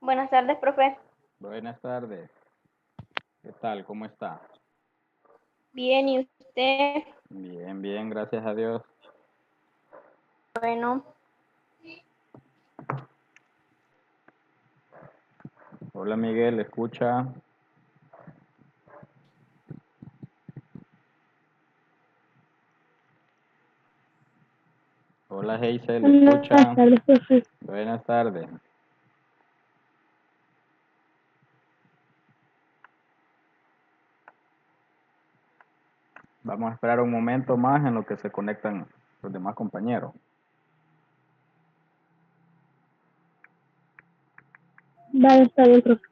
Buenas tardes, profe. Buenas tardes. ¿Qué tal? ¿Cómo está? Bien, ¿y usted? Bien, bien, gracias a Dios. Bueno, Hola Miguel, ¿escucha? Hola Hazel, Buenas ¿escucha? tardes, profe. Buenas tardes. Vamos a esperar un momento más en lo que se conectan los demás compañeros. Vale, está bien, profe.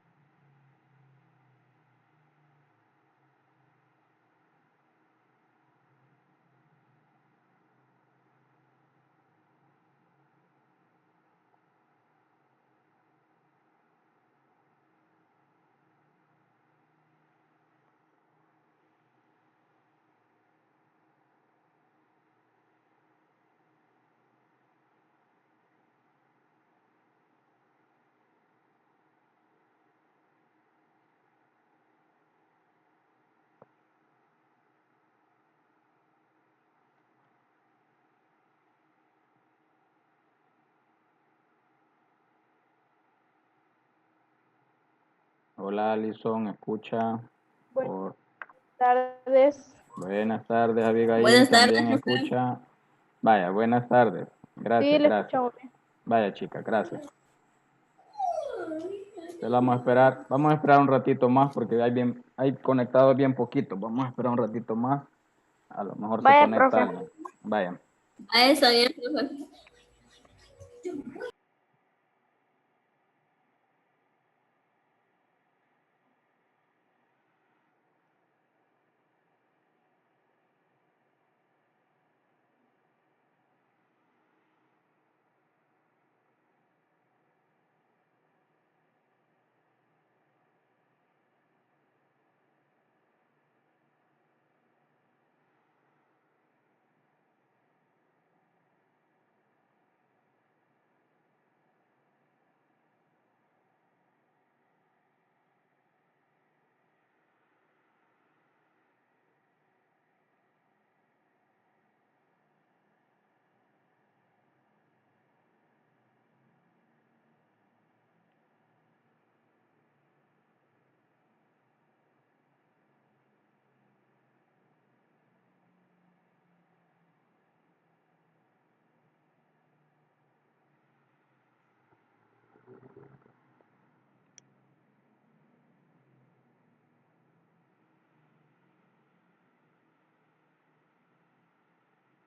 Hola Alison, ¿escucha? buenas tardes. Buenas tardes, Abigail, Buenas tardes, también profe. escucha. Vaya, buenas tardes. Sí, Gracias, le gracias. escuchamos bien. Vaya chica, gracias. Te la vamos a esperar. Vamos a esperar un ratito más porque hay conectados bien poquitos. Vamos a esperar un ratito más. A lo mejor se Vaya, conecta profe. alguien. Vaya. Ah, está bien, profe.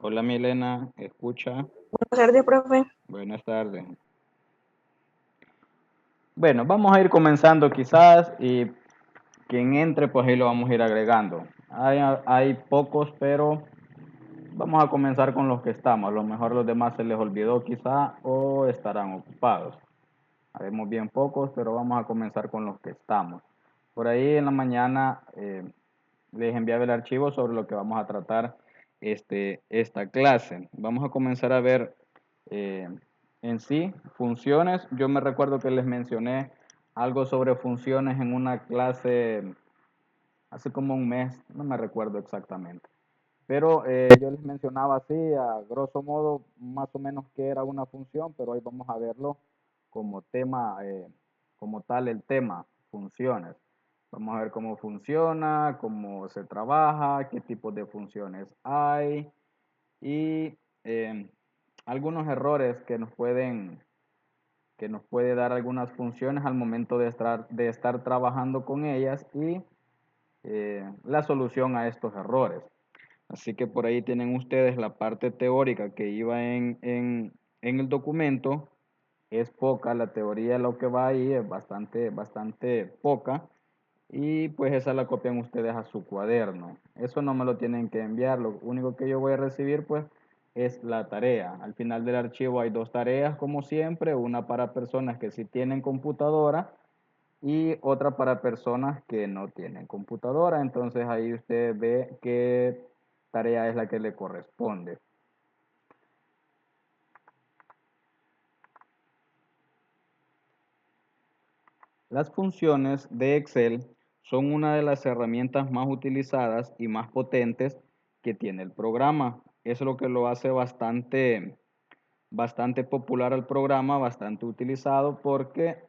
Hola Milena, ¿escucha? Buenas tardes, profe. Buenas tardes. Bueno, vamos a ir comenzando quizás y quien entre pues ahí lo vamos a ir agregando. Hay pocos, pero vamos a comenzar con los que estamos. A lo mejor los demás se les olvidó quizá o estarán ocupados. Haremos bien pocos, pero vamos a comenzar con los que estamos. Por ahí en la mañana les enviaba el archivo sobre lo que vamos a tratar esta clase. Vamos a comenzar a ver eh, en sí funciones. Yo me recuerdo que les mencioné algo sobre funciones en una clase hace como un mes, no me recuerdo exactamente. Pero yo les mencionaba así, a grosso modo, más o menos qué era una función, pero hoy vamos a verlo como tema, como tal el tema, funciones. Vamos a ver cómo funciona, cómo se trabaja, qué tipos de funciones hay y algunos errores que nos puede dar algunas funciones al momento de estar trabajando con ellas y la solución a estos errores. Así que por ahí tienen ustedes la parte teórica que iba en el documento. Es poca, la teoría lo que va ahí es bastante poca. Y pues esa la copian ustedes a su cuaderno. Eso no me lo tienen que enviar. Lo único que yo voy a recibir pues es la tarea. Al final del archivo hay dos tareas como siempre. Una para personas que sí tienen computadora y otra para personas que no tienen computadora. Entonces ahí usted ve qué tarea es la que le corresponde. Las funciones de Excel son una de las herramientas más utilizadas y más potentes que tiene el programa. Es lo que lo hace bastante popular al programa, bastante utilizado porque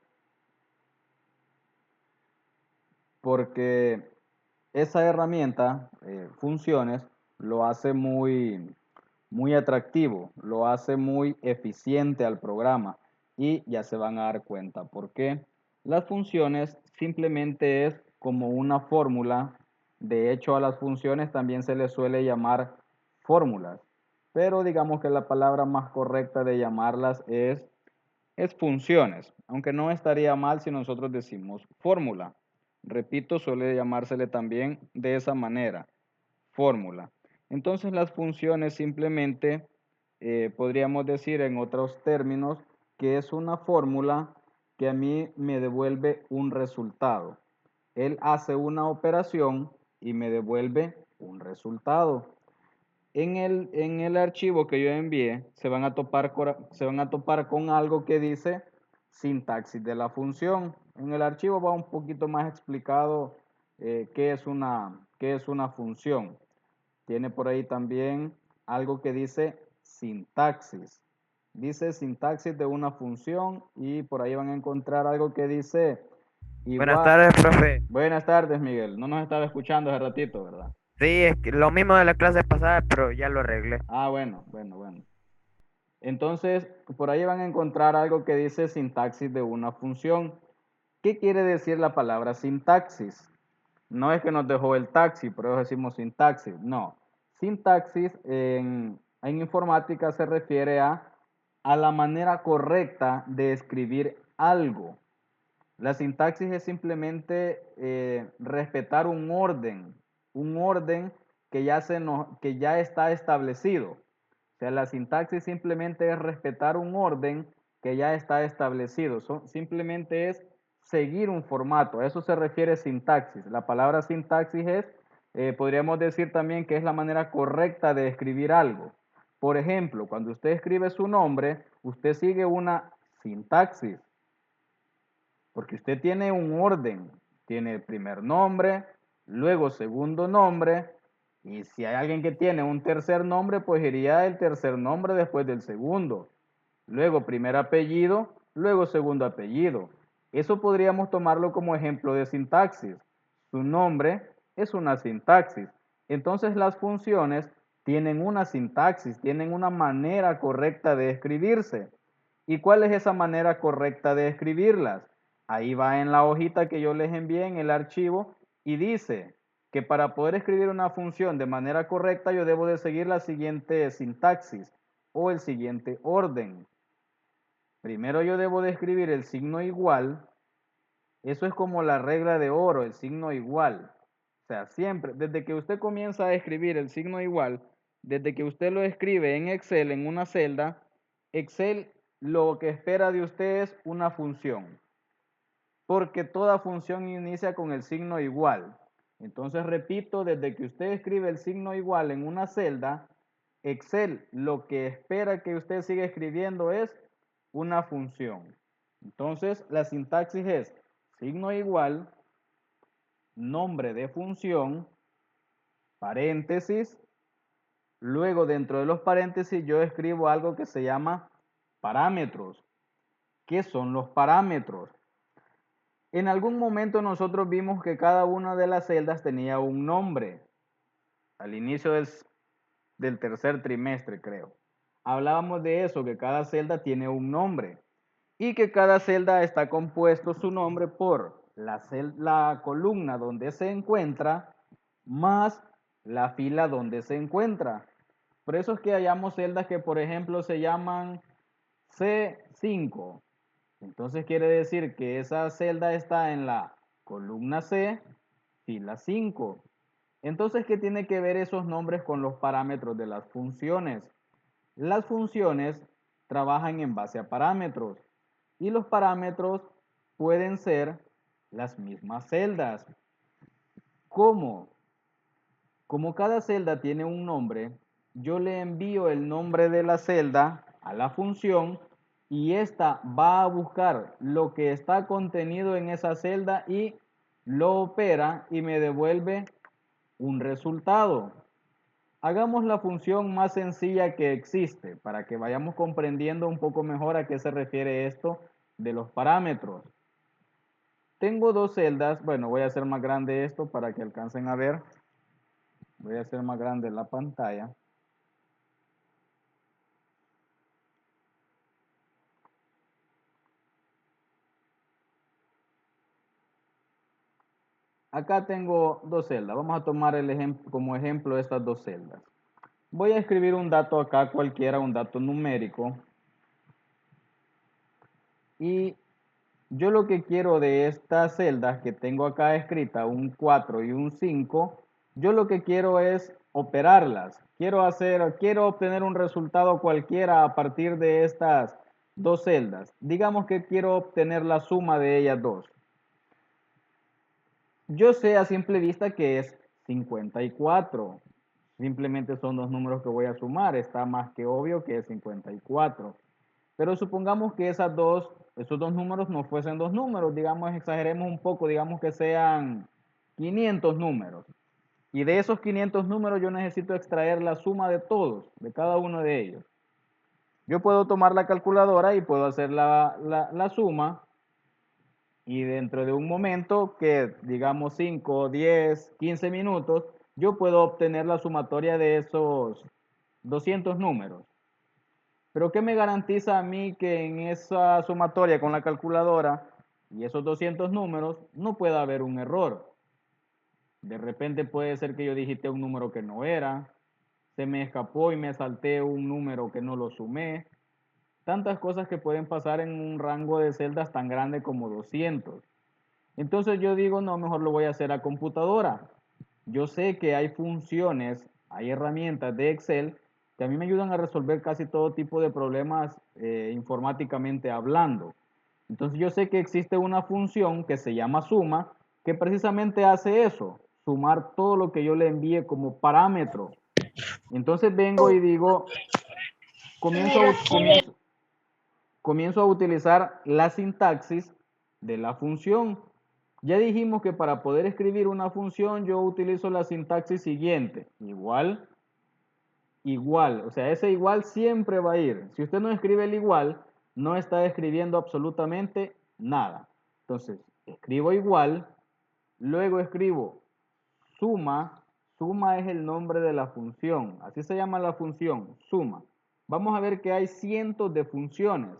esa herramienta, funciones, lo hace muy atractivo, lo hace muy eficiente al programa y ya se van a dar cuenta por qué. Las funciones simplemente es como una fórmula. De hecho, a las funciones también se les suele llamar fórmulas, pero digamos que la palabra más correcta de llamarlas es funciones, aunque no estaría mal si nosotros decimos fórmula. Repito, suele llamársele también de esa manera, fórmula. Entonces las funciones simplemente, podríamos decir en otros términos que es una fórmula que a mí me devuelve un resultado. Él hace una operación y me devuelve un resultado. En el archivo que yo envié se van a topar con algo que dice sintaxis de la función. En el archivo va un poquito más explicado, qué es una función. Tiene por ahí también algo que dice sintaxis. Dice sintaxis de una función y por ahí van a encontrar algo que dice Buenas igual. tardes, profe. Buenas tardes, Miguel. No nos estaba escuchando hace ratito, ¿verdad? Sí, es que lo mismo de la clase pasada, pero ya lo arreglé. Ah, bueno. Entonces, por ahí van a encontrar algo que dice sintaxis de una función. ¿Qué quiere decir la palabra sintaxis? No es que nos dejó el taxi, por eso decimos sintaxis. No. Sintaxis en informática se refiere a la manera correcta de escribir algo. La sintaxis es simplemente respetar un orden que ya está establecido. O sea, la sintaxis simplemente es respetar un orden que ya está establecido. Simplemente es seguir un formato. A eso se refiere sintaxis. La palabra sintaxis podríamos decir también que es la manera correcta de escribir algo. Por ejemplo, cuando usted escribe su nombre, usted sigue una sintaxis. Porque usted tiene un orden, tiene el primer nombre, luego segundo nombre, y si hay alguien que tiene un tercer nombre, pues iría el tercer nombre después del segundo. Luego primer apellido, luego segundo apellido. Eso podríamos tomarlo como ejemplo de sintaxis. Su nombre es una sintaxis. Entonces las funciones tienen una sintaxis, tienen una manera correcta de escribirse. ¿Y cuál es esa manera correcta de escribirlas? Ahí va en la hojita que yo les envié en el archivo y dice que para poder escribir una función de manera correcta yo debo de seguir la siguiente sintaxis o el siguiente orden. Primero yo debo de escribir el signo igual. Eso es como la regla de oro, el signo igual. O sea, siempre, desde que usted comienza a escribir el signo igual, desde que usted lo escribe en Excel, en una celda, Excel lo que espera de usted es una función. Porque toda función inicia con el signo igual. Entonces, repito, desde que usted escribe el signo igual en una celda, Excel lo que espera que usted siga escribiendo es una función. Entonces, la sintaxis es signo igual, nombre de función, paréntesis, luego dentro de los paréntesis yo escribo algo que se llama parámetros. ¿Qué son los parámetros? En algún momento nosotros vimos que cada una de las celdas tenía un nombre. Al inicio del tercer trimestre, creo. Hablábamos de eso, que cada celda tiene un nombre y que cada celda está compuesto su nombre por la columna donde se encuentra más la fila donde se encuentra. Por eso es que hallamos celdas que, por ejemplo, se llaman C5. Entonces quiere decir que esa celda está en la columna C, fila 5. Entonces, ¿qué tiene que ver esos nombres con los parámetros de las funciones? Las funciones trabajan en base a parámetros y los parámetros pueden ser las mismas celdas. ¿Cómo? Como cada celda tiene un nombre, yo le envío el nombre de la celda a la función y esta va a buscar lo que está contenido en esa celda y lo opera y me devuelve un resultado. Hagamos la función más sencilla que existe para que vayamos comprendiendo un poco mejor a qué se refiere esto de los parámetros. Tengo dos celdas, bueno, voy a hacer más grande esto para que alcancen a ver. Voy a hacer más grande la pantalla. Acá tengo dos celdas. Vamos a tomar como ejemplo estas dos celdas. Voy a escribir un dato acá cualquiera, un dato numérico. Y yo lo que quiero de estas celdas que tengo acá escrita, un 4 y un 5, yo lo que quiero es operarlas. Quiero obtener un resultado cualquiera a partir de estas dos celdas. Digamos que quiero obtener la suma de ellas dos. Yo sé a simple vista que es 54. Simplemente son dos números que voy a sumar. Está más que obvio que es 54. Pero supongamos que esos dos números no fuesen dos números. Digamos, exageremos un poco. Digamos que sean 500 números. Y de esos 500 números yo necesito extraer la suma de todos, de cada uno de ellos. Yo puedo tomar la calculadora y puedo hacer la suma. Y dentro de un momento, que digamos 5, 10, 15 minutos, yo puedo obtener la sumatoria de esos 200 números. Pero ¿qué me garantiza a mí que en esa sumatoria con la calculadora y esos 200 números no pueda haber un error? De repente puede ser que yo digité un número que no era, se me escapó y me salté un número que no lo sumé. Tantas cosas que pueden pasar en un rango de celdas tan grande como 200. Entonces yo digo, no, mejor lo voy a hacer a computadora. Yo sé que hay funciones, hay herramientas de Excel que a mí me ayudan a resolver casi todo tipo de problemas informáticamente hablando. Entonces yo sé que existe una función que se llama suma, que precisamente hace eso, sumar todo lo que yo le envíe como parámetro. Entonces vengo y digo, comienzo a utilizar la sintaxis de la función. Ya dijimos que para poder escribir una función yo utilizo la sintaxis siguiente. Igual, igual. O sea, ese igual siempre va a ir. Si usted no escribe el igual, no está escribiendo absolutamente nada. Entonces, escribo igual, luego escribo suma. Suma es el nombre de la función. Así se llama la función, suma. Vamos a ver que hay cientos de funciones.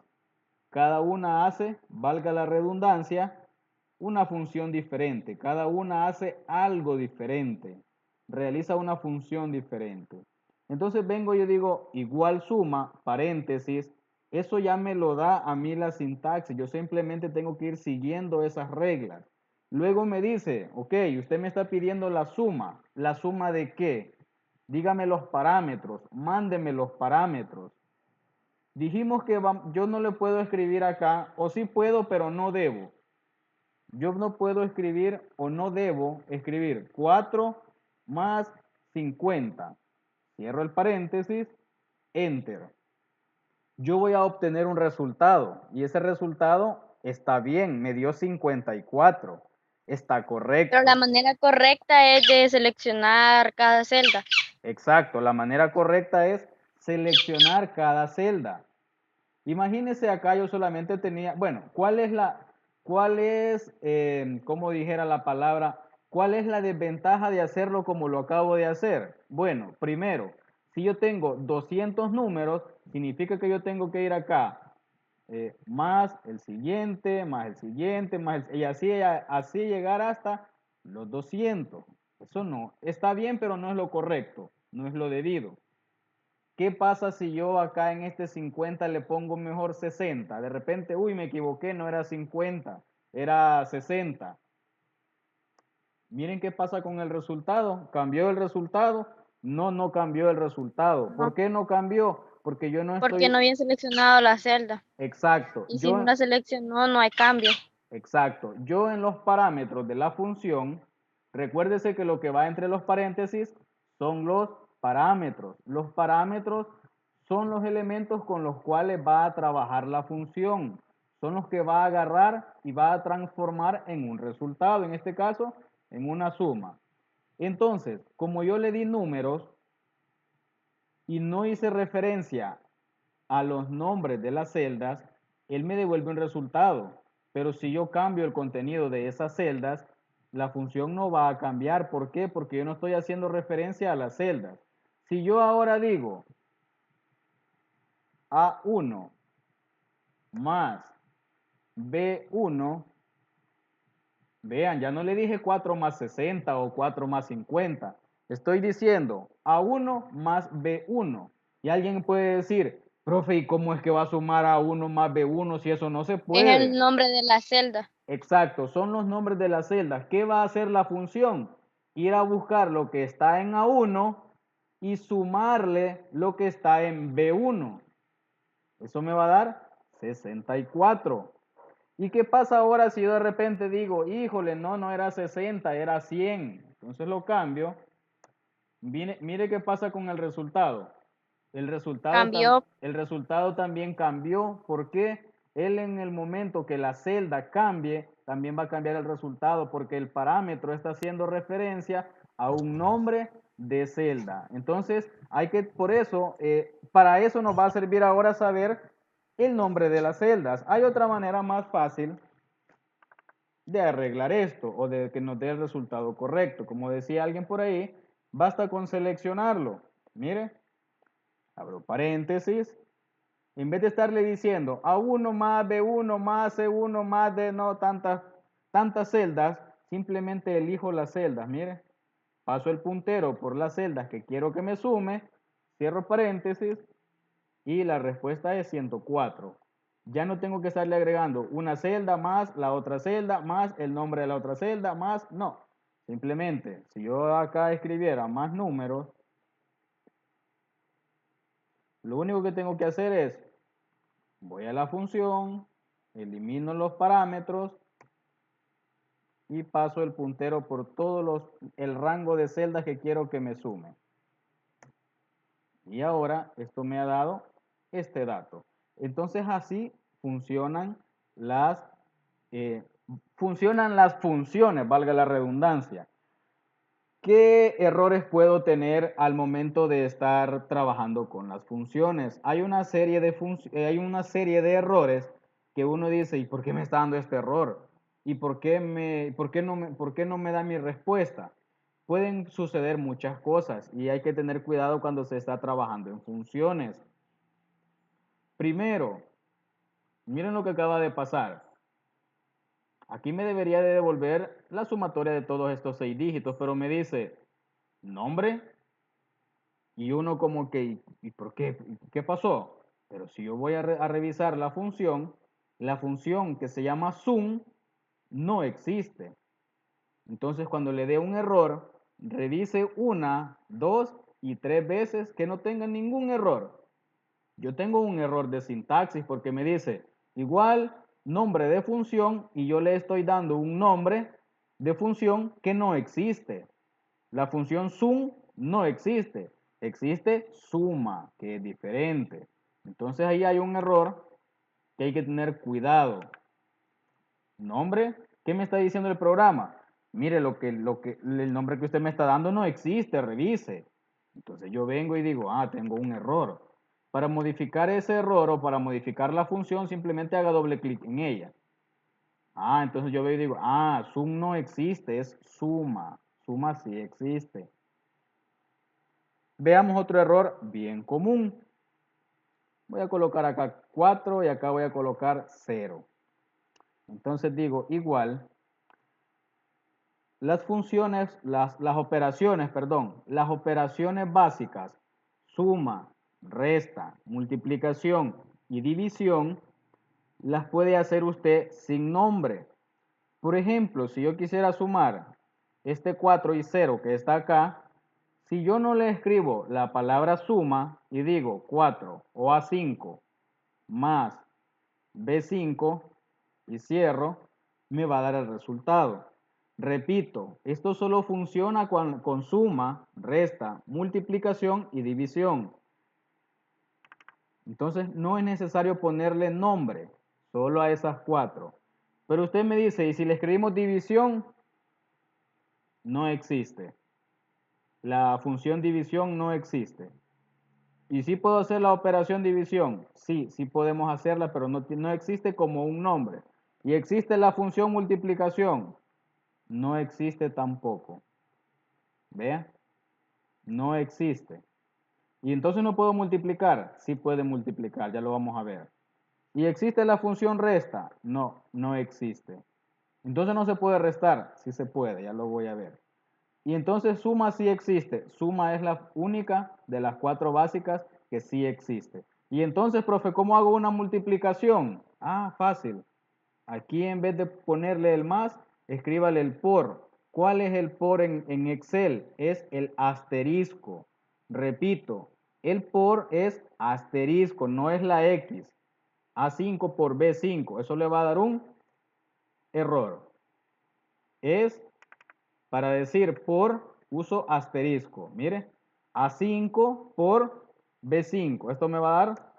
Cada una hace, valga la redundancia, una función diferente. Cada una hace algo diferente. Realiza una función diferente. Entonces vengo y yo digo igual suma, paréntesis. Eso ya me lo da a mí la sintaxis. Yo simplemente tengo que ir siguiendo esas reglas. Luego me dice, ok, usted me está pidiendo la suma. ¿La suma de qué? Dígame los parámetros. Mándeme los parámetros. Dijimos que yo no le puedo escribir acá, o sí puedo, pero no debo. Yo no puedo escribir o no debo escribir 4 más 50. Cierro el paréntesis, enter. Yo voy a obtener un resultado y ese resultado está bien, me dio 54. Está correcto. Pero la manera correcta es de seleccionar cada celda. Exacto, la manera correcta es seleccionar cada celda. Imagínese acá yo solamente tenía, bueno, como dijera la palabra, cuál es la desventaja de hacerlo como lo acabo de hacer? Bueno, primero, si yo tengo 200 números, significa que yo tengo que ir acá, más el siguiente, y así llegar hasta los 200. Eso no, está bien, pero no es lo correcto, no es lo debido. ¿Qué pasa si yo acá en este 50 le pongo mejor 60? De repente, uy, me equivoqué, no era 50, era 60. Miren qué pasa con el resultado. ¿Cambió el resultado? No, no cambió el resultado. ¿Por qué no cambió? Porque yo no estoy... Porque no habían seleccionado la celda. Exacto. Y si no la seleccionó, no hay cambio. Exacto. Yo en los parámetros de la función, recuérdese que lo que va entre los paréntesis son los parámetros. Los parámetros son los elementos con los cuales va a trabajar la función. Son los que va a agarrar y va a transformar en un resultado, en este caso, en una suma. Entonces, como yo le di números y no hice referencia a los nombres de las celdas, él me devuelve un resultado. Pero si yo cambio el contenido de esas celdas, la función no va a cambiar. ¿Por qué? Porque yo no estoy haciendo referencia a las celdas. Si yo ahora digo A1 más B1, vean, ya no le dije 4 más 60 o 4 más 50. Estoy diciendo A1 más B1. Y alguien puede decir, profe, ¿y cómo es que va a sumar A1 más B1 si eso no se Es puede? el nombre de la celda. Exacto, son los nombres de las celdas. ¿Qué va a hacer la función? Ir a buscar lo que está en A1 y sumarle lo que está en B1. Eso me va a dar 64. ¿Y qué pasa ahora si yo de repente digo, híjole, no era 60, era 100? Entonces lo cambio. Mire qué pasa con el resultado. Cambió. El resultado también cambió porque él en el momento que la celda cambie, también va a cambiar el resultado porque el parámetro está haciendo referencia a un nombre de celda. Entonces, por eso, para eso nos va a servir ahora saber el nombre de las celdas. Hay otra manera más fácil de arreglar esto o de que nos dé el resultado correcto. Como decía alguien por ahí, basta con seleccionarlo. Mire, abro paréntesis. En vez de estarle diciendo A1 más B1 más C1 más de no tantas celdas, simplemente elijo las celdas. Mire, paso el puntero por las celdas que quiero que me sume, cierro paréntesis y la respuesta es 104. Ya no tengo que estarle agregando una celda más la otra celda más el nombre de la otra celda más, no. Simplemente, si yo acá escribiera más números, lo único que tengo que hacer es, voy a la función, elimino los parámetros y paso el puntero por el rango de celdas que quiero que me sume. Y ahora esto me ha dado este dato. Entonces así funcionan funcionan las funciones, valga la redundancia. ¿Qué errores puedo tener al momento de estar trabajando con las funciones? Hay una serie de errores que uno dice, ¿y por qué me está dando este error? ¿Y por qué no me da mi respuesta? Pueden suceder muchas cosas y hay que tener cuidado cuando se está trabajando en funciones. Primero, miren lo que acaba de pasar. Aquí me debería de devolver la sumatoria de todos estos 6 dígitos, pero me dice nombre y uno como que, ¿y por qué? ¿Qué pasó? Pero si yo voy a revisar la función que se llama sum no existe. Entonces cuando le dé un error, revise 1, 2 y 3 veces que no tenga ningún error. Yo tengo un error de sintaxis porque me dice igual nombre de función y yo le estoy dando un nombre de función que no existe. La función sum no existe. Existe suma, que es diferente. Entonces ahí hay un error que hay que tener cuidado. Nombre, ¿qué me está diciendo el programa? Mire, el nombre que usted me está dando no existe, revise. Entonces yo vengo y digo, tengo un error. Para modificar ese error o para modificar la función, simplemente haga doble clic en ella. Entonces yo veo y digo, sum no existe, es suma. Suma sí existe. Veamos otro error bien común. Voy a colocar acá 4 y acá voy a colocar 0. Entonces digo igual. Las operaciones básicas, suma, resta, multiplicación y división, las puede hacer usted sin nombre. Por ejemplo, si yo quisiera sumar este 4 y 0 que está acá, si yo no le escribo la palabra suma y digo 4 o A5 más B5 y cierro, me va a dar el resultado. Repito, esto solo funciona con suma, resta, multiplicación y división. Entonces no es necesario ponerle nombre, solo a esas 4. Pero usted me dice, ¿y si le escribimos división? No existe. La función división no existe. ¿Y si puedo hacer la operación división? Sí, sí podemos hacerla, pero no existe como un nombre. ¿Y existe la función multiplicación? No existe tampoco. ¿Vea? No existe. ¿Y entonces no puedo multiplicar? Sí puede multiplicar, ya lo vamos a ver. ¿Y existe la función resta? No, no existe. Entonces no se puede restar, sí se puede, ya lo voy a ver. Y entonces suma sí existe. Suma es la única de las 4 básicas que sí existe. Y entonces, profe, ¿cómo hago una multiplicación? Ah, fácil. Aquí en vez de ponerle el más, escríbale el por. ¿Cuál es el por en Excel? Es el asterisco. Repito, el por es asterisco, no es la X. A5 por B5. Eso le va a dar un error. Es para decir por, uso asterisco. Mire, A5 por B5. Esto me va a dar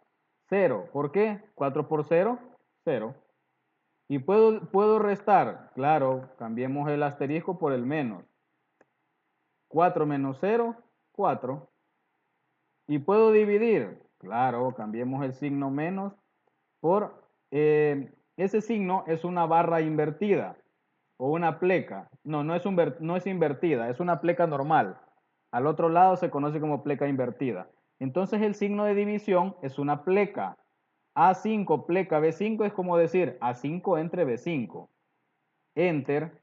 0. ¿Por qué? 4 por 0, 0. ¿Y puedo restar? Claro, cambiemos el asterisco por el menos. 4 menos 0, 4. ¿Y puedo dividir? Claro, cambiemos el signo menos por... ese signo es una barra invertida o una pleca. No, no es invertida, es una pleca normal. Al otro lado se conoce como pleca invertida. Entonces el signo de división es una pleca. A5 pleca B5 es como decir A5 entre B5. Enter.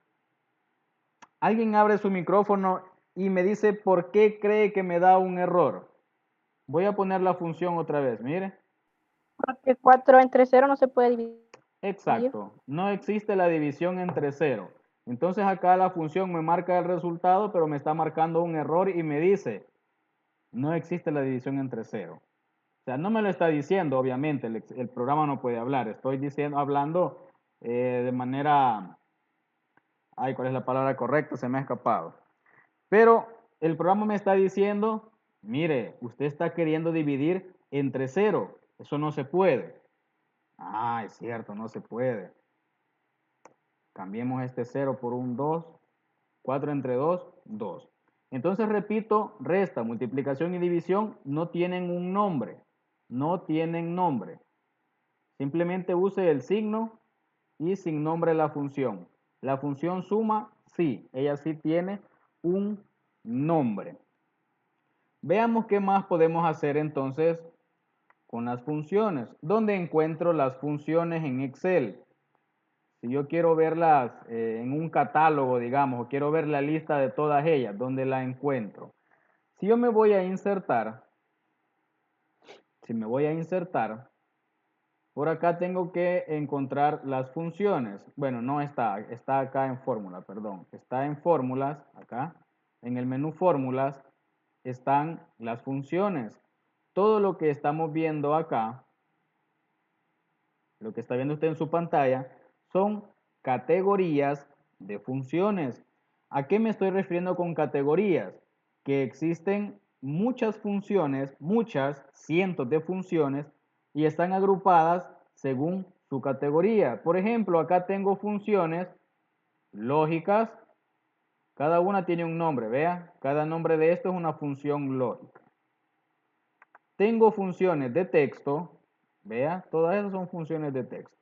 Alguien abre su micrófono y me dice por qué cree que me da un error. Voy a poner la función otra vez, mire. Porque 4 entre 0 no se puede dividir. Exacto, no existe la división entre 0. Entonces acá la función me marca el resultado, pero me está marcando un error y me dice, no existe la división entre 0. O sea, no me lo está diciendo, obviamente, el programa no puede hablar. Estoy hablando de manera... Ay, ¿cuál es la palabra correcta? Se me ha escapado. Pero el programa me está diciendo, mire, usted está queriendo dividir entre 0. Eso no se puede. Ah, es cierto, no se puede. Cambiemos este 0 por un 2. 4 entre 2, 2. Entonces repito, resta, multiplicación y división no tienen un nombre. No tienen nombre. Simplemente use el signo y sin nombre la función. La función suma, sí, ella sí tiene un nombre. Veamos qué más podemos hacer entonces con las funciones. ¿Dónde encuentro las funciones en Excel? Si yo quiero verlas en un catálogo, digamos, o quiero ver la lista de todas ellas, ¿dónde la encuentro? Si yo me voy a insertar, por acá tengo que encontrar las funciones. Bueno, no está, está acá en fórmula, perdón. Está en fórmulas, acá. En el menú fórmulas están las funciones. Todo lo que estamos viendo acá, lo que está viendo usted en su pantalla, son categorías de funciones. ¿A qué me estoy refiriendo con categorías? Que existen muchas funciones, muchas, cientos de funciones, y están agrupadas según su categoría. Por ejemplo, acá tengo funciones lógicas, cada una tiene un nombre, vea, cada nombre de esto es una función lógica. Tengo funciones de texto, vea, todas esas son funciones de texto.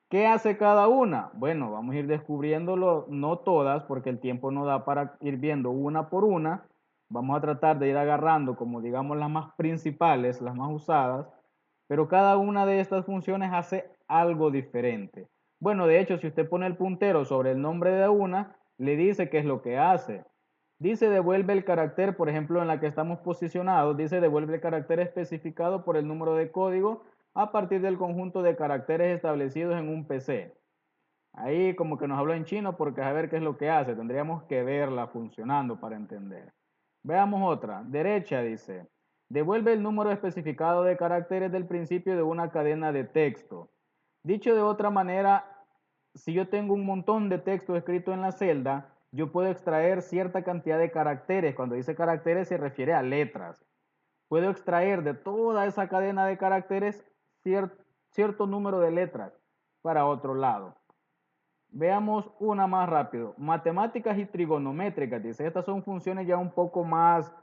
¿Qué hace cada una? Bueno, vamos a ir descubriéndolo, no todas, porque el tiempo no da para ir viendo una por una. Vamos a tratar de ir agarrando como digamos las más principales, las más usadas, pero cada una de estas funciones hace algo diferente. Bueno, de hecho, si usted pone el puntero sobre el nombre de una, le dice qué es lo que hace. Dice devuelve el carácter, por ejemplo, en la que estamos posicionados, dice devuelve el carácter especificado por el número de código a partir del conjunto de caracteres establecidos en un PC. Ahí como que nos habló en chino porque a ver qué es lo que hace. Tendríamos que verla funcionando para entender. Veamos otra. Derecha dice, devuelve el número especificado de caracteres del principio de una cadena de texto. Dicho de otra manera, si yo tengo un montón de texto escrito en la celda, yo puedo extraer cierta cantidad de caracteres. Cuando dice caracteres se refiere a letras. puedo extraer de toda esa cadena de caracteres cierto número de letras para otro lado. Veamos una más rápido. Matemáticas y trigonométricas, dice. Estas son funciones ya un poco más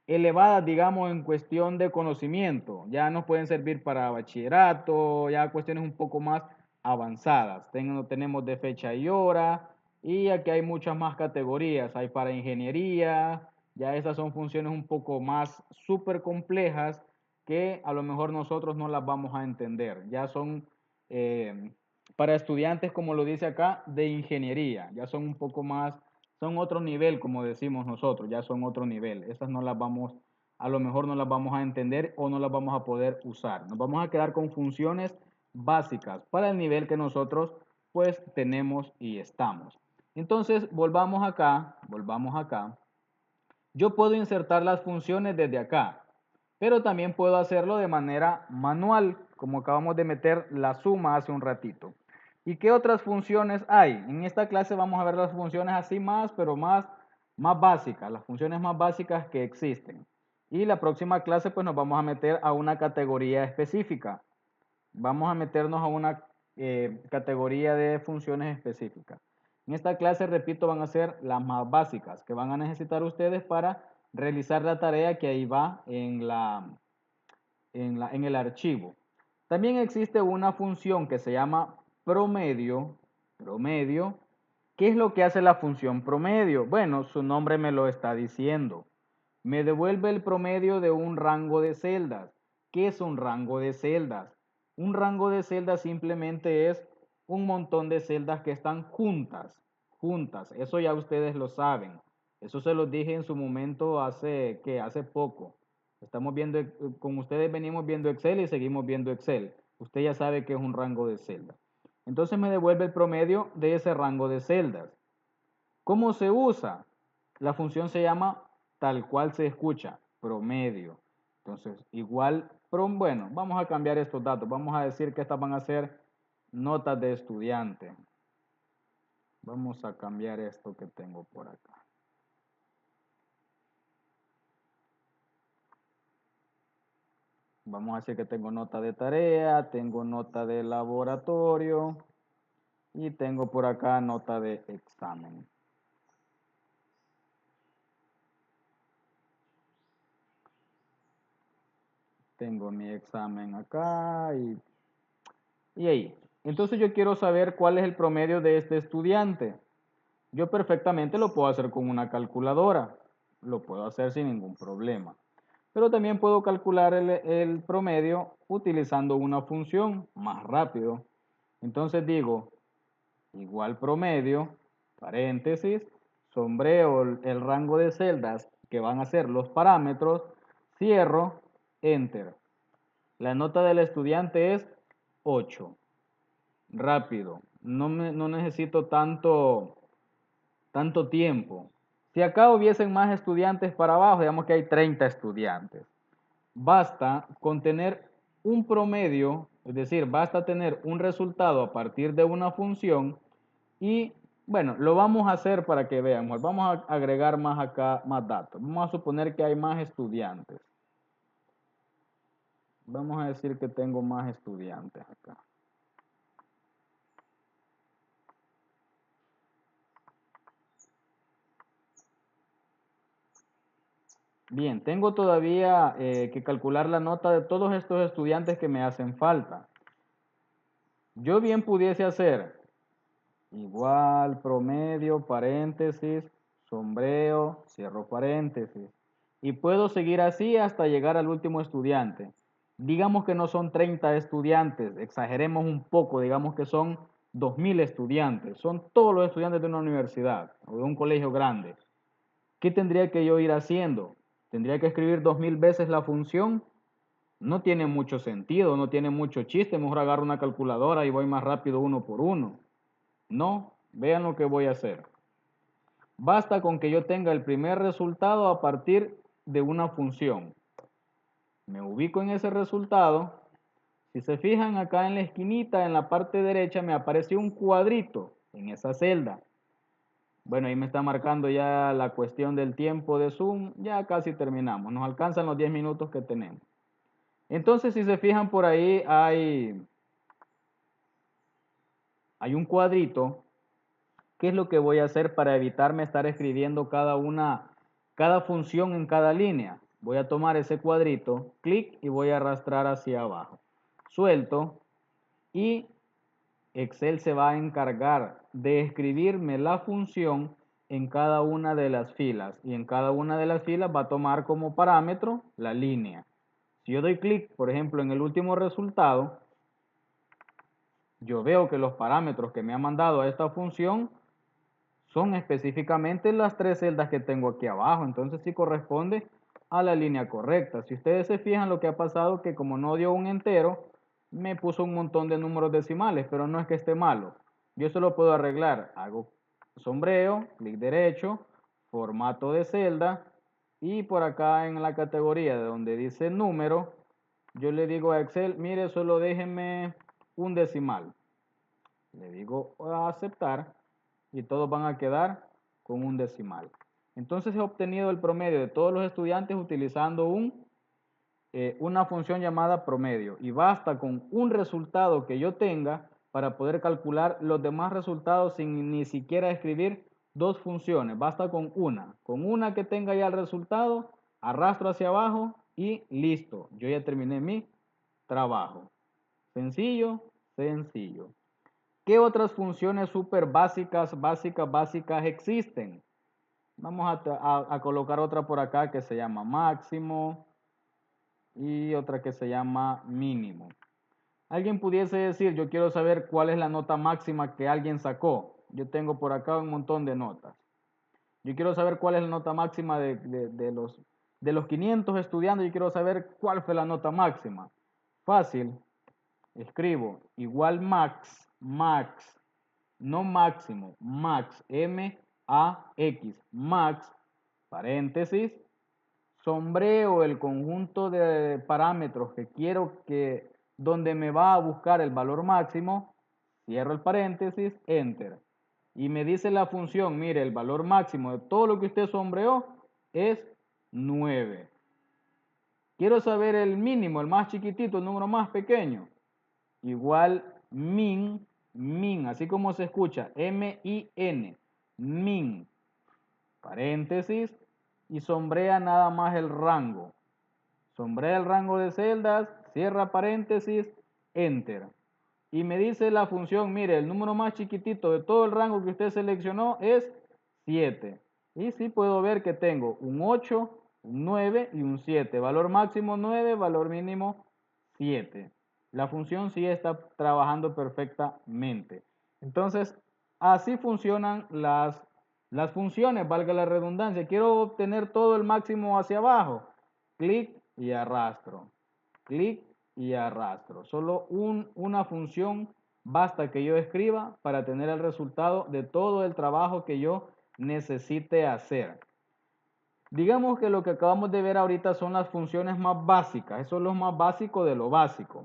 elevadas, digamos, en cuestión de conocimiento. Ya nos pueden servir para bachillerato, ya cuestiones un poco más avanzadas. Tenemos de fecha y hora, y aquí hay muchas más categorías. Hay para ingeniería, ya esas son funciones un poco más súper complejas que a lo mejor nosotros no las vamos a entender. Ya son para estudiantes, como lo dice acá, de ingeniería. Ya son un poco más, son otro nivel, como decimos nosotros, ya son otro nivel. Esas no las vamos, a lo mejor no las vamos a entender o no las vamos a poder usar. Nos vamos a quedar con funciones básicas para el nivel que nosotros pues tenemos y estamos. Entonces, volvamos acá. Yo puedo insertar las funciones desde acá, pero también puedo hacerlo de manera manual, como acabamos de meter la suma hace un ratito. ¿Y qué otras funciones hay? En esta clase vamos a ver las funciones así más básicas, las funciones más básicas que existen. Y la próxima clase pues nos vamos a meter a una categoría específica. Vamos a meternos a una categoría de funciones específicas. En esta clase, repito, van a ser las más básicas que van a necesitar ustedes para realizar la tarea que ahí va en el archivo. También existe una función que se llama promedio. ¿Qué es lo que hace la función promedio? Bueno, su nombre me lo está diciendo. Me devuelve el promedio de un rango de celdas. ¿Qué es un rango de celdas? Un rango de celdas simplemente es un montón de celdas que están juntas. Eso ya ustedes lo saben. Eso se los dije en su momento hace poco. Estamos viendo, con ustedes venimos viendo Excel y seguimos viendo Excel. Usted ya sabe que es un rango de celdas. Entonces me devuelve el promedio de ese rango de celdas. ¿Cómo se usa? La función se llama tal cual se escucha, promedio. Entonces, igual, bueno, vamos a cambiar estos datos. Vamos a decir que estas van a ser notas de estudiante. Vamos a cambiar esto que tengo por acá. Vamos a decir que tengo nota de tarea, tengo nota de laboratorio y tengo por acá nota de examen. Tengo mi examen acá y ahí. Entonces yo quiero saber cuál es el promedio de este estudiante. Yo perfectamente lo puedo hacer con una calculadora. Lo puedo hacer sin ningún problema. Pero también puedo calcular el promedio utilizando una función más rápido. Entonces digo, igual promedio, paréntesis, sombreo el rango de celdas que van a ser los parámetros, cierro, enter. La nota del estudiante es 8. Rápido, no necesito tanto tiempo. Si acá hubiesen más estudiantes para abajo, digamos que hay 30 estudiantes. Basta con tener un promedio, es decir, basta tener un resultado a partir de una función y, bueno, lo vamos a hacer para que veamos. Vamos a agregar más acá, más datos. Vamos a suponer que hay más estudiantes. Vamos a decir que tengo más estudiantes acá. Bien, tengo todavía que calcular la nota de todos estos estudiantes que me hacen falta. Yo bien pudiese hacer igual, promedio, paréntesis, sombreo, cierro paréntesis. Y puedo seguir así hasta llegar al último estudiante. Digamos que no son 30 estudiantes, exageremos un poco, digamos que son 2000 estudiantes. Son todos los estudiantes de una universidad o de un colegio grande. ¿Qué tendría que yo ir haciendo? ¿Tendría que escribir 2000 veces la función? No tiene mucho sentido, no tiene mucho chiste. Mejor agarro una calculadora y voy más rápido uno por uno. No, vean lo que voy a hacer. Basta con que yo tenga el primer resultado a partir de una función. Me ubico en ese resultado. Si se fijan acá en la esquinita, en la parte derecha, me apareció un cuadrito en esa celda. Bueno, ahí me está marcando ya la cuestión del tiempo de Zoom. Ya casi terminamos. Nos alcanzan los 10 minutos que tenemos. Entonces, si se fijan por ahí, hay un cuadrito. ¿Qué es lo que voy a hacer para evitarme estar escribiendo cada función en cada línea? Voy a tomar ese cuadrito, clic y voy a arrastrar hacia abajo. Suelto y Excel se va a encargar de escribirme la función en cada una de las filas y en cada una de las filas va a tomar como parámetro la línea. Si yo doy clic, por ejemplo, en el último resultado, yo veo que los parámetros que me ha mandado a esta función son específicamente las 3 celdas que tengo aquí abajo, entonces sí corresponde a la línea correcta. Si ustedes se fijan, lo que ha pasado es que como no dio un entero, me puso un montón de números decimales, pero no es que esté malo. Yo eso lo puedo arreglar. Hago sombrero, clic derecho, formato de celda y por acá en la categoría de donde dice número, yo le digo a Excel, mire, solo déjenme un decimal. Le digo a aceptar y todos van a quedar con un decimal. Entonces he obtenido el promedio de todos los estudiantes utilizando una función llamada promedio y basta con un resultado que yo tenga para poder calcular los demás resultados sin ni siquiera escribir dos funciones. Basta con una que tenga ya el resultado, arrastro hacia abajo y listo. Yo ya terminé mi trabajo. Sencillo, sencillo. ¿Qué otras funciones súper básicas existen? Vamos a colocar otra por acá que se llama máximo y otra que se llama mínimo. Alguien pudiese decir, yo quiero saber cuál es la nota máxima que alguien sacó. Yo tengo por acá un montón de notas. Yo quiero saber cuál es la nota máxima de los 500 estudiantes. Yo quiero saber cuál fue la nota máxima. Fácil. Escribo igual max, no máximo, max, M-A-X, max, paréntesis, sombreo el conjunto de parámetros que quiero donde me va a buscar el valor máximo, cierro el paréntesis, enter. Y me dice la función, mire, el valor máximo de todo lo que usted sombreó es 9. Quiero saber el mínimo, el más chiquitito, el número más pequeño. Igual min, así como se escucha, M-I-N, min, paréntesis, y sombrea nada más el rango. Sombrea el rango de celdas, cierra paréntesis, enter. Y me dice la función, mire, el número más chiquitito de todo el rango que usted seleccionó es 7. Y sí puedo ver que tengo un 8, un 9 y un 7. Valor máximo 9, valor mínimo 7. La función sí está trabajando perfectamente. Entonces, así funcionan las funciones, valga la redundancia. Quiero obtener todo el máximo hacia abajo. Clic y arrastro. Clic y arrastro. Solo una función basta que yo escriba para tener el resultado de todo el trabajo que yo necesite hacer. Digamos que lo que acabamos de ver ahorita son las funciones más básicas. Eso es lo más básico de lo básico.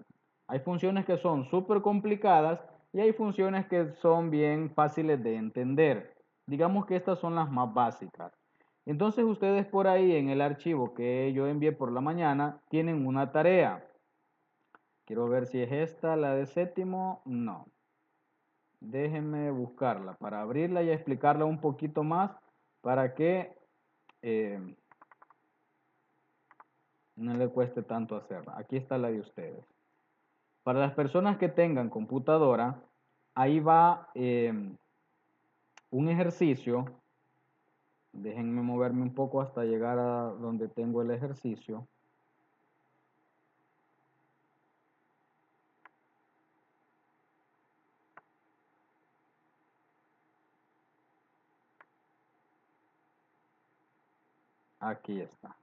Hay funciones que son súper complicadas y hay funciones que son bien fáciles de entender. Digamos que estas son las más básicas. Entonces ustedes por ahí en el archivo que yo envié por la mañana tienen una tarea. Quiero ver si es esta, la de séptimo. No. Déjenme buscarla para abrirla y explicarla un poquito más para que no le cueste tanto hacerla. Aquí está la de ustedes. Para las personas que tengan computadora, ahí va un ejercicio. Déjenme moverme un poco hasta llegar a donde tengo el ejercicio. Aquí está.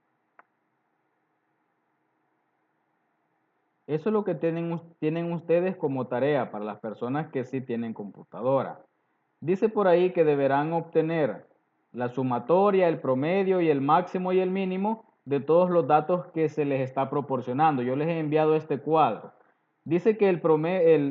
Eso es lo que tienen ustedes como tarea para las personas que sí tienen computadora. Dice por ahí que deberán obtener la sumatoria, el promedio y el máximo y el mínimo de todos los datos que se les está proporcionando. Yo les he enviado este cuadro. Dice que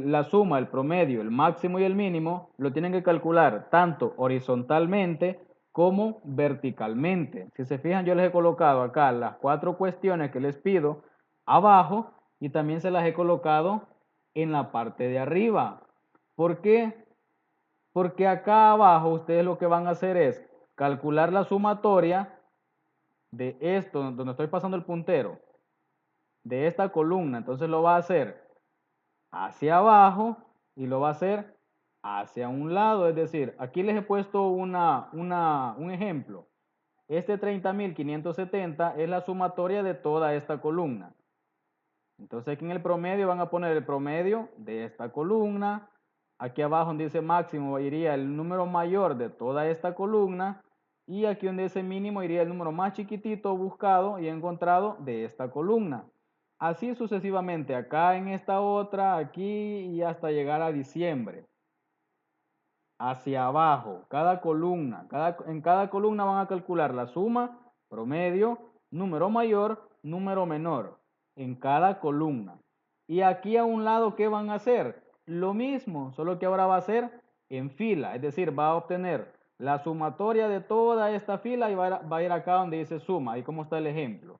la suma, el promedio, el máximo y el mínimo lo tienen que calcular tanto horizontalmente como verticalmente. Si se fijan, yo les he colocado acá las 4 cuestiones que les pido abajo y también se las he colocado en la parte de arriba. ¿Por qué? Porque acá abajo ustedes lo que van a hacer es calcular la sumatoria de esto, donde estoy pasando el puntero, de esta columna. Entonces lo va a hacer hacia abajo y lo va a hacer hacia un lado. Es decir, aquí les he puesto un ejemplo. Este 30.570 es la sumatoria de toda esta columna. Entonces aquí en el promedio van a poner el promedio de esta columna. Aquí abajo donde dice máximo iría el número mayor de toda esta columna. Y aquí donde dice mínimo iría el número más chiquitito buscado y encontrado de esta columna. Así sucesivamente, acá en esta otra, aquí y hasta llegar a diciembre. Hacia abajo, cada columna. En cada columna van a calcular la suma, promedio, número mayor, número menor. En cada columna. Y aquí a un lado, ¿qué van a hacer? Lo mismo, solo que ahora va a ser en fila. Es decir, va a obtener la sumatoria de toda esta fila y va a ir acá donde dice suma. Ahí como está el ejemplo.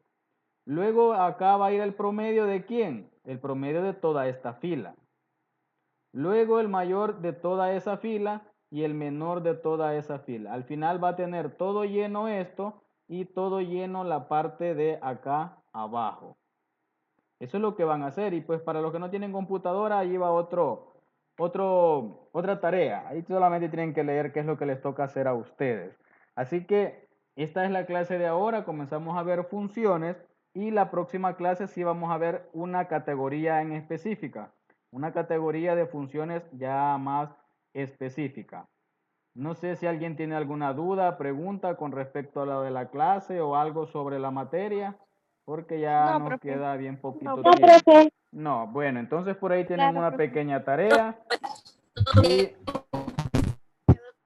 Luego acá va a ir el promedio de ¿quién? El promedio de toda esta fila. Luego el mayor de toda esa fila y el menor de toda esa fila. Al final va a tener todo lleno esto y todo lleno la parte de acá abajo. Eso es lo que van a hacer. Y pues para los que no tienen computadora, ahí va otra tarea. Ahí solamente tienen que leer qué es lo que les toca hacer a ustedes. Así que esta es la clase de ahora. Comenzamos a ver funciones. Y la próxima clase sí vamos a ver una categoría en específica. Una categoría de funciones ya más específica. No sé si alguien tiene alguna duda, pregunta con respecto a lo de la clase o algo sobre la materia, porque ya No, nos profe. queda bien poquito No, tiempo. profe. No, bueno, entonces por ahí tienen Claro, una profe. pequeña tarea. Y,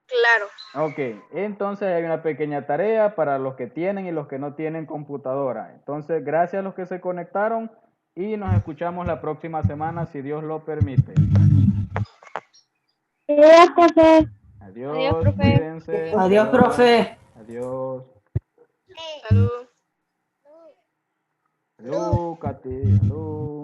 Claro. ok, entonces hay una pequeña tarea para los que tienen y los que no tienen computadora. Entonces, gracias a los que se conectaron y nos escuchamos la próxima semana si Dios lo permite. Adiós, profe. Adiós, Adiós, profe. cuídense. Adiós, profe. Adiós. Salud. Salud, Katy. Salud.